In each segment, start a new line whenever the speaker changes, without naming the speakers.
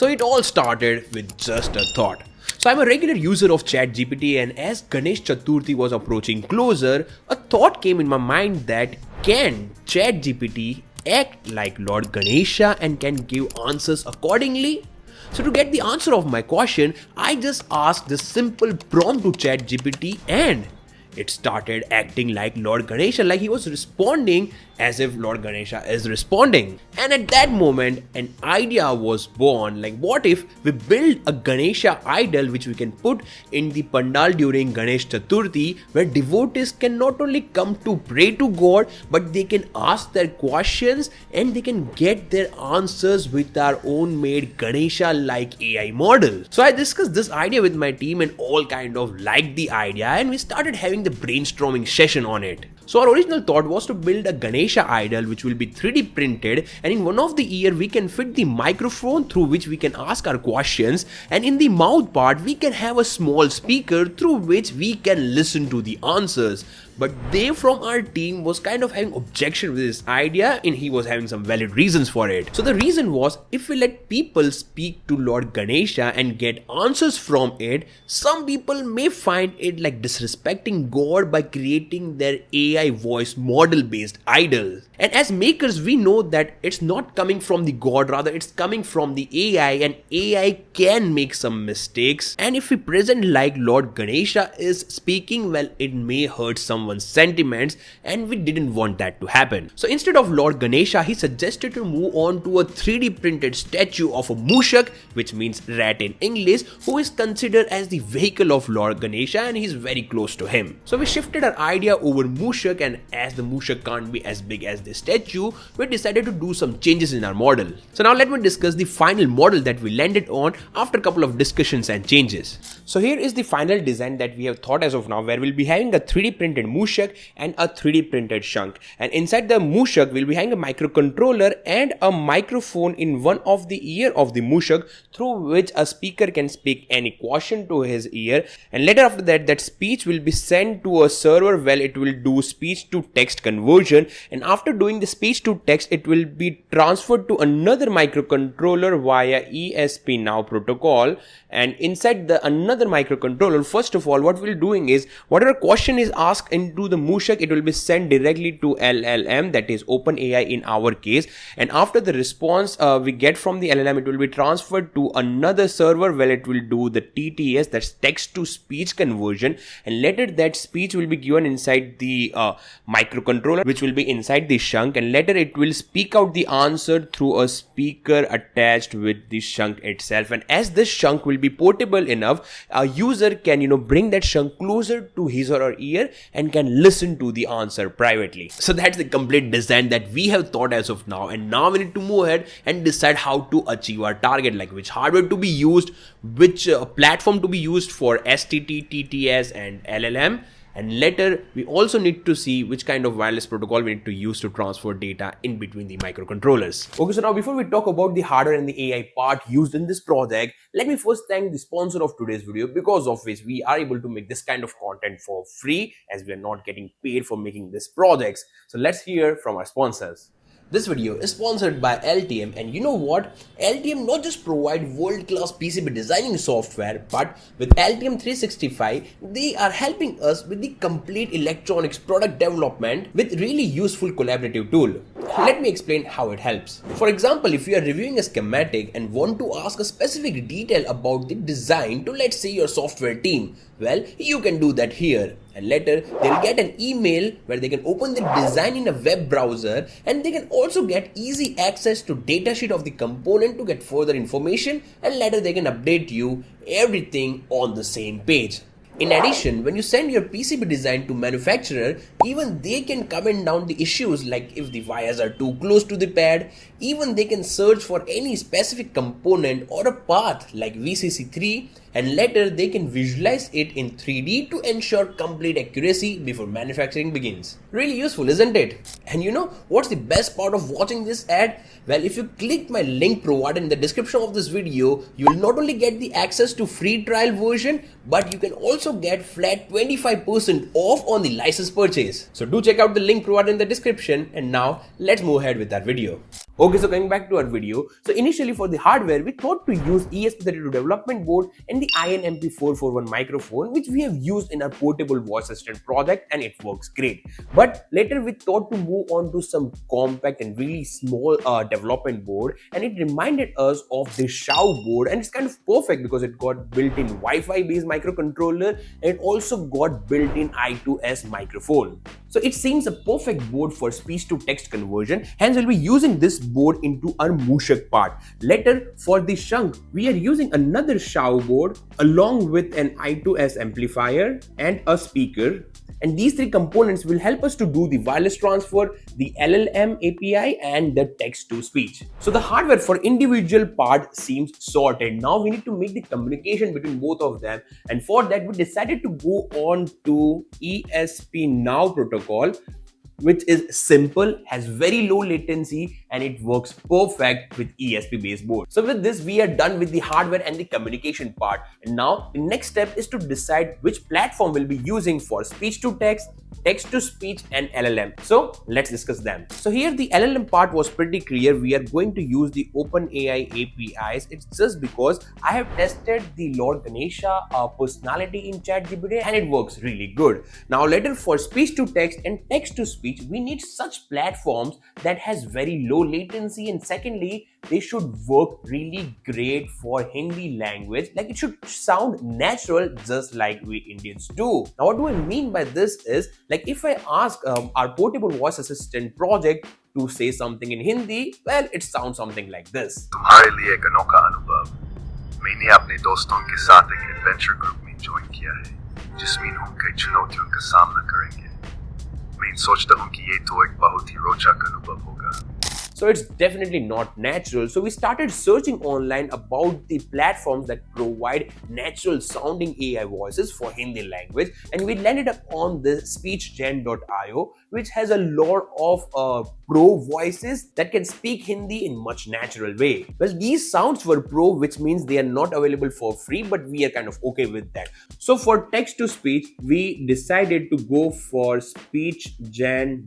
So it all started with just a thought. So I'm a regular user of ChatGPT, and as Ganesh Chaturthi was approaching closer, a thought came in my mind that can ChatGPT act like Lord Ganesha and can give answers accordingly? So to get the answer of my question, I just asked this simple prompt to ChatGPT and it started acting like Lord Ganesha, like he was responding as if Lord Ganesha is responding. And at that moment, an idea was born, like what if we build a Ganesha idol which we can put in the Pandal during Ganesh Chaturthi, where devotees can not only come to pray to God, but they can ask their questions and they can get their answers with our own made Ganesha like AI model. So I discussed this idea with my team and all kind of liked the idea, and we started having the brainstorming session on it. So our original thought was to build a Ganesha idol which will be 3D printed, and in one of the ear we can fit the microphone through which we can ask our questions, and in the mouth part we can have a small speaker through which we can listen to the answers. But Dave from our team was kind of having objection with this idea, and he was having some valid reasons for it. So the reason was, if we let people speak to Lord Ganesha and get answers from it, some people may find it like disrespecting God by creating their AI voice model based idol. And as makers, we know that it's not coming from the God, rather it's coming from the AI, and AI can make some mistakes. And if we present like Lord Ganesha is speaking, well, it may hurt someone's sentiments, and we didn't want that to happen. So instead of Lord Ganesha, he suggested to move on to a 3D printed statue of a Mushak, which means rat in English, who is considered as the vehicle of Lord Ganesha, and he's very close to him. So we shifted our idea over Mushak, and as the Mushak can't be as big as the statue, we decided to do some changes in our model. So now let me discuss the final model that we landed on after a couple of discussions and changes. So here is the final design that we have thought as of now, where we'll be having a 3D printed Mushak and a 3D printed Shankh. And inside the Mushak, we'll be having a microcontroller and a microphone in one of the ear of the Mushak, through which a speaker can speak any question to his ear. And later after that, that speech will be sent to a server where it will do speech to text conversion. And after doing the speech to text, it will be transferred to another microcontroller via ESP-NOW protocol. And inside the another microcontroller, first of all, what we'll doing is, whatever question is asked into the Mushak, it will be sent directly to LLM, that is OpenAI in our case. And after the response we get from the LLM, it will be transferred to another server where it will do the TTS, that's text to speech conversion. And later that speech will be given inside the microcontroller, which will be inside the Shankh, and later it will speak out the answer through a speaker attached with the Shankh itself. And as this Shankh will be portable enough, a user can bring that Shankh closer to his or her ear and can listen to the answer privately. So that's the complete design that we have thought as of now, and now we need to move ahead and decide how to achieve our target, like which hardware to be used, which platform to be used for STT, TTS and LLM. And later we also need to see which kind of wireless protocol we need to use to transfer data in between the microcontrollers. Okay, so now before we talk about the hardware and the AI part used in this project, let me first thank the sponsor of today's video, because of which we are able to make this kind of content for free, as we are not getting paid for making these projects. So let's hear from our sponsors. This video is sponsored by LTM, and you know what? LTM not just provide world-class PCB designing software, but with LTM 365, they are helping us with the complete electronics product development with really useful collaborative tool. Let me explain how it helps. For example, if you are reviewing a schematic and want to ask a specific detail about the design to, let's say, your software team, well, you can do that here. And later they'll get an email where they can open the design in a web browser, and they can also get easy access to datasheet of the component to get further information, and later they can update you everything on the same page. In addition, when you send your PCB design to manufacturer, even they can comment down the issues, like if the wires are too close to the pad. Even they can search for any specific component or a path like VCC3, and later they can visualize it in 3D to ensure complete accuracy before manufacturing begins. Really useful, isn't it? And you know what's the best part of watching this ad? Well, if you click my link provided in the description of this video, you will not only get the access to free trial version, but you can also get flat 25% off on the license purchase. So do check out the link provided in the description, and now let's move ahead with that video. Okay, so coming back to our video. So initially for the hardware, we thought to use ESP32 development board and the IN-MP441 microphone, which we have used in our portable voice assistant project, and it works great. But later we thought to move on to some compact and really small development board, and it reminded us of the Shankh board, and it's kind of perfect because it got built-in Wi-Fi based microcontroller and it also got built-in I2S microphone. So it seems a perfect board for speech to text conversion. Hence we'll be using this board into our Mushak part. Later for the Shankh, we are using another Shankh board along with an I2S amplifier and a speaker. And these three components will help us to do the wireless transfer, the LLM API, and the text to speech. So the hardware for individual part seems sorted. Now we need to make the communication between both of them. And for that, we decided to go on to ESP Now protocol, which is simple, has very low latency, and it works perfect with ESP based board. So with this, we are done with the hardware and the communication part. And now the next step is to decide which platform we'll be using for speech to text, text to speech, and LLM. So let's discuss them. So here the LLM part was pretty clear. We are going to use the OpenAI APIs. It's just because I have tested the Lord Ganesha personality in ChatGPT, and it works really good. Now later for speech to text and text to speech, we need such platforms that has very low latency, and secondly, they should work really great for Hindi language. Like it should sound natural just like we Indians do. Now what do I mean by this is, like if I ask our portable voice assistant project to say something in Hindi, well, it sounds something like this.
तुम्हारे लिए एक अनोखा अनुभव मैंने अपने दोस्तों के साथ एक एडवेंचर ग्रुप में ज्वाइन किया है, जिसमें हम कई चुनौतियों का सामना करेंगे। मैं सोचता हूँ कि ये तो एक बहुत ही रोचक अनुभव होगा।
So it's definitely not natural. So we started searching online about the platforms that provide natural sounding AI voices for Hindi language, and we landed up on the speechgen.io, which has a lot of pro voices that can speak Hindi in much natural way. Well, these sounds were pro, which means they are not available for free, but we are kind of okay with that. So for text to speech, we decided to go for speechgen.io,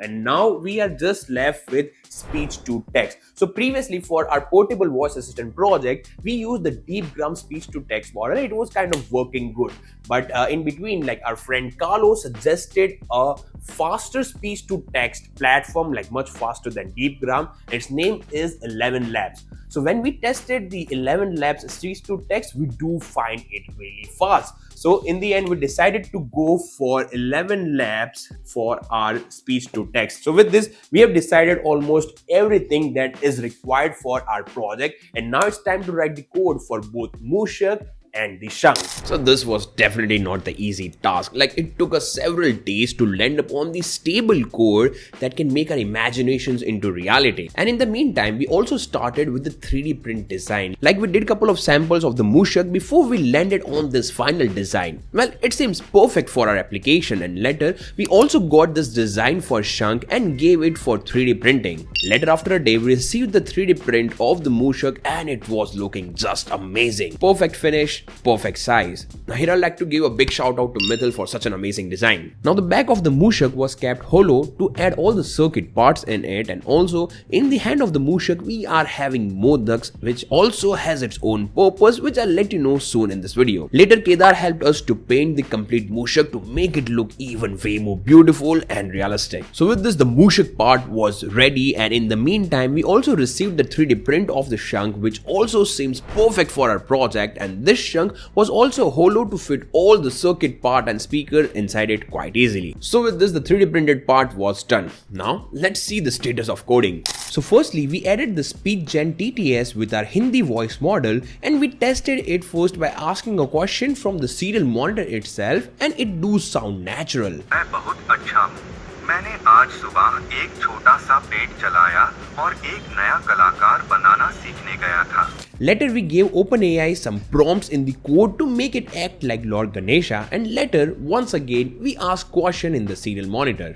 and now we are just left with speech to text. So previously for our portable voice assistant project, we used the DeepGram speech to text model. It was kind of working good, but in between, like our friend Carlo suggested a faster speech to text platform, like much faster than DeepGram. Its name is ElevenLabs. So when we tested the ElevenLabs speech to text, we do find it really fast. So in the end, we decided to go for ElevenLabs for our speech to text. So with this, we have decided almost everything that is required for our project. And now it's time to write the code for both Mushak and the Shankh. So this was definitely not the easy task. Like it took us several days to land upon the stable code that can make our imaginations into reality. And in the meantime, we also started with the 3D print design. Like we did a couple of samples of the Mushak before we landed on this final design. Well, it seems perfect for our application, and later we also got this design for Shankh and gave it for 3D printing. Later after a day, we received the 3D print of the Mushak, and it was looking just amazing. Perfect finish, perfect size. Now here I'd like to give a big shout out to Mithil for such an amazing design. Now the back of the Mushak was kept hollow to add all the circuit parts in it, and also in the hand of the Mushak we are having modaks, which also has its own purpose, which I'll let you know soon in this video. Later Kedar helped us to paint the complete Mushak to make it look even way more beautiful and realistic. So with this, the Mushak part was ready, and in the meantime we also received the 3D print of the Shankh, which also seems perfect for our project, and this Shankh was also hollow to fit all the circuit part and speaker inside it quite easily. So with this, the 3D printed part was done. Now let's see the status of coding. So firstly, we added the SpeechGen TTS with our Hindi voice model, and we tested it first by asking a question from the serial monitor itself, and it do sound natural.
मैं बहुत अच्छा हूँ। मैंने आज सुबह एक छोटा सा पेट चलाया और एक नया कलाकार बनाना सीखने गया था।
Later we gave OpenAI some prompts in the code to make it act like Lord Ganesha, and later once again we asked question in the serial monitor.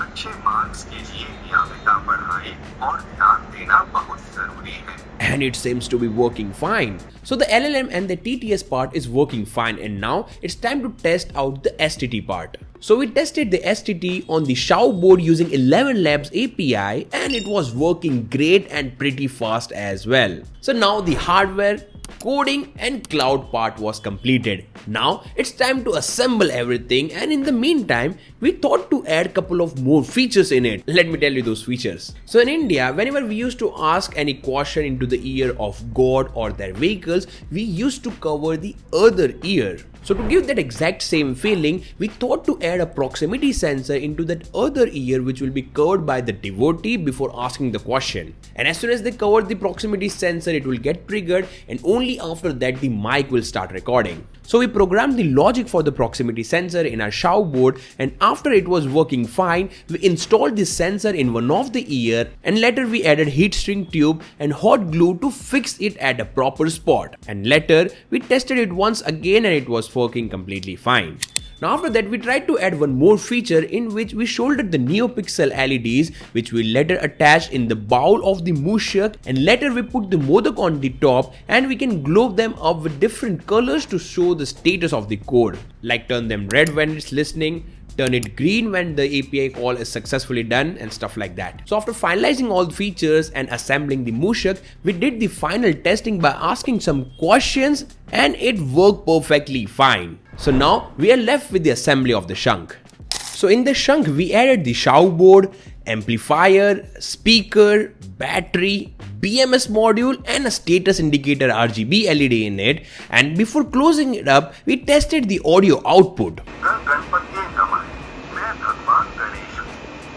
अच्छे मार्क्स के लिए नियमित पढ़ाई और ध्यान देना बहुत जरूरी है.
And it seems to be working fine. So the LLM and the TTS part is working fine, and now it's time to test out the STT part. So we tested the STT on the Shankh board using ElevenLabs API, and it was working great and pretty fast as well. So now the hardware, coding and cloud part was completed. Now it's time to assemble everything, and in the meantime we thought to add couple of more features in it. Let me tell you those features. So in India, whenever we used to ask any question into the ear of God or their vehicles, we used to cover the other ear. So to give that exact same feeling, we thought to add a proximity sensor into that other ear, which will be covered by the devotee before asking the question. And as soon as they cover the proximity sensor, it will get triggered, and only after that the mic will start recording. So we programmed the logic for the proximity sensor in our Shankh board, and after it was working fine, we installed the sensor in one of the ear, and later we added heat shrink tube and hot glue to fix it at a proper spot. And later we tested it once again, and it was working completely fine. Now after that we tried to add one more feature in which we soldered the NeoPixel LEDs, which we later attached in the bowl of the Mushak, and later we put the modak on the top, and we can globe them up with different colors to show the status of the code, like turn them red when it's listening, turn it green when the API call is successfully done, and stuff like that. So after finalizing all the features and assembling the Mushak, we did the final testing by asking some questions, and it worked perfectly fine. So now we are left with the assembly of the Shankh. So in the Shankh we added the Shankh board, amplifier, speaker, battery, BMS module and a status indicator RGB LED in it, and before closing it up we tested the audio output.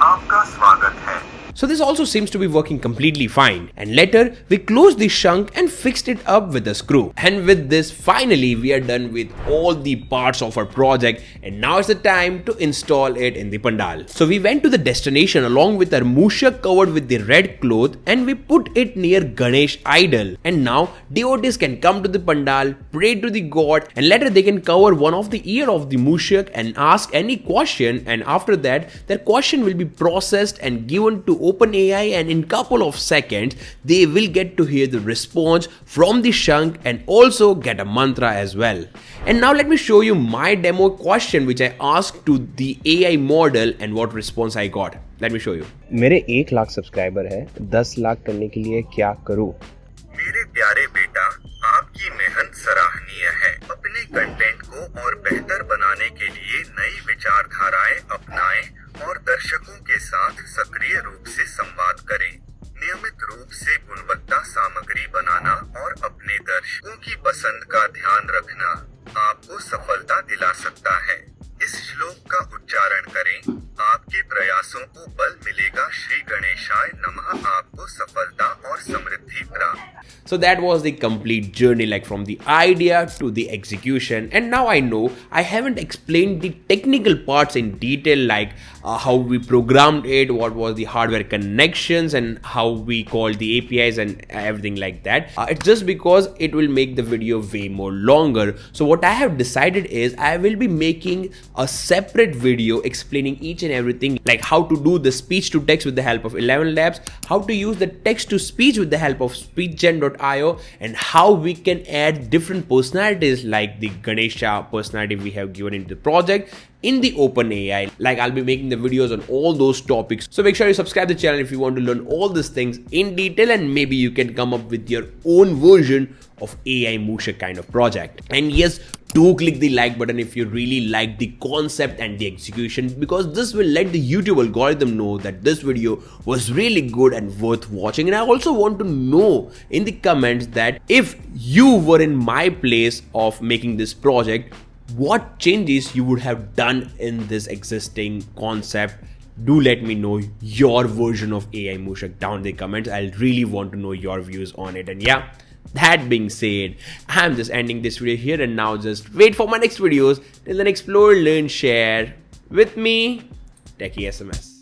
आपका स्वागत है.
So this also seems to be working completely fine, and later we closed the Shankh and fixed it up with a screw. And with this, finally we are done with all the parts of our project, and now it's the time to install it in the Pandal. So we went to the destination along with our Mushak covered with the red cloth, and we put it near Ganesh idol, and now devotees can come to the Pandal, pray to the god, and later they can cover one of the ear of the Mushak and ask any question, and after that their question will be processed and given to OpenAI, and in couple of seconds they will get to hear the response from the Shankh and also get a mantra as well. And now let me show you my demo question which I asked to the AI model and what response I got. Let me show you.
मेरे 1 lakh subscriber है, 10 लाख करने के लिए क्या करूं?
मेरे प्यारे बेटा, आपकी मेहनत सराहनीय है. अपने कंटेंट को और बेहतर बनाने के लिए नई विचारधाराएं अपनाएं और दर्शकों के साथ सक्रिय रूप से संवाद करें. नियमित रूप से गुणवत्ता सामग्री बनाना और अपने दर्शकों की पसंद का ध्यान रखना आपको सफलता दिला सकता है. इस श्लोक का उच्चारण करें. आपके प्रयासों को बल मिलेगा. श्री गणेशाय नमः. आपको सफलता और समृद्धि प्राप्त.
So that was the complete journey, like from the idea to the execution. And now I know I haven't explained the technical parts in detail, like how we programmed it, what was the hardware connections, and how we called the APIs and everything like that. It's just because it will make the video way more longer. So what I have decided is I will be making a separate video explaining each and everything, like how to do the speech to text with the help of ElevenLabs, how to use the text to speech with the help of SpeechGen.io, and how we can add different personalities like the Ganesha personality we have given into the project in the OpenAI. Like I'll be making the videos on all those topics. So make sure you subscribe the channel if you want to learn all these things in detail, and maybe you can come up with your own version of AI Mushak kind of project. And yes, do click the like button if you really like the concept and the execution, because this will let the YouTube algorithm know that this video was really good and worth watching. And I also want to know in the comments that if you were in my place of making this project, what changes you would have done in this existing concept. Do let me know your version of AI Mushak down in the comments. I'll really want to know your views on it. And yeah, that being said, I'm just ending this video here, and now just wait for my next videos. Till then, explore, learn, share with me, techiesms.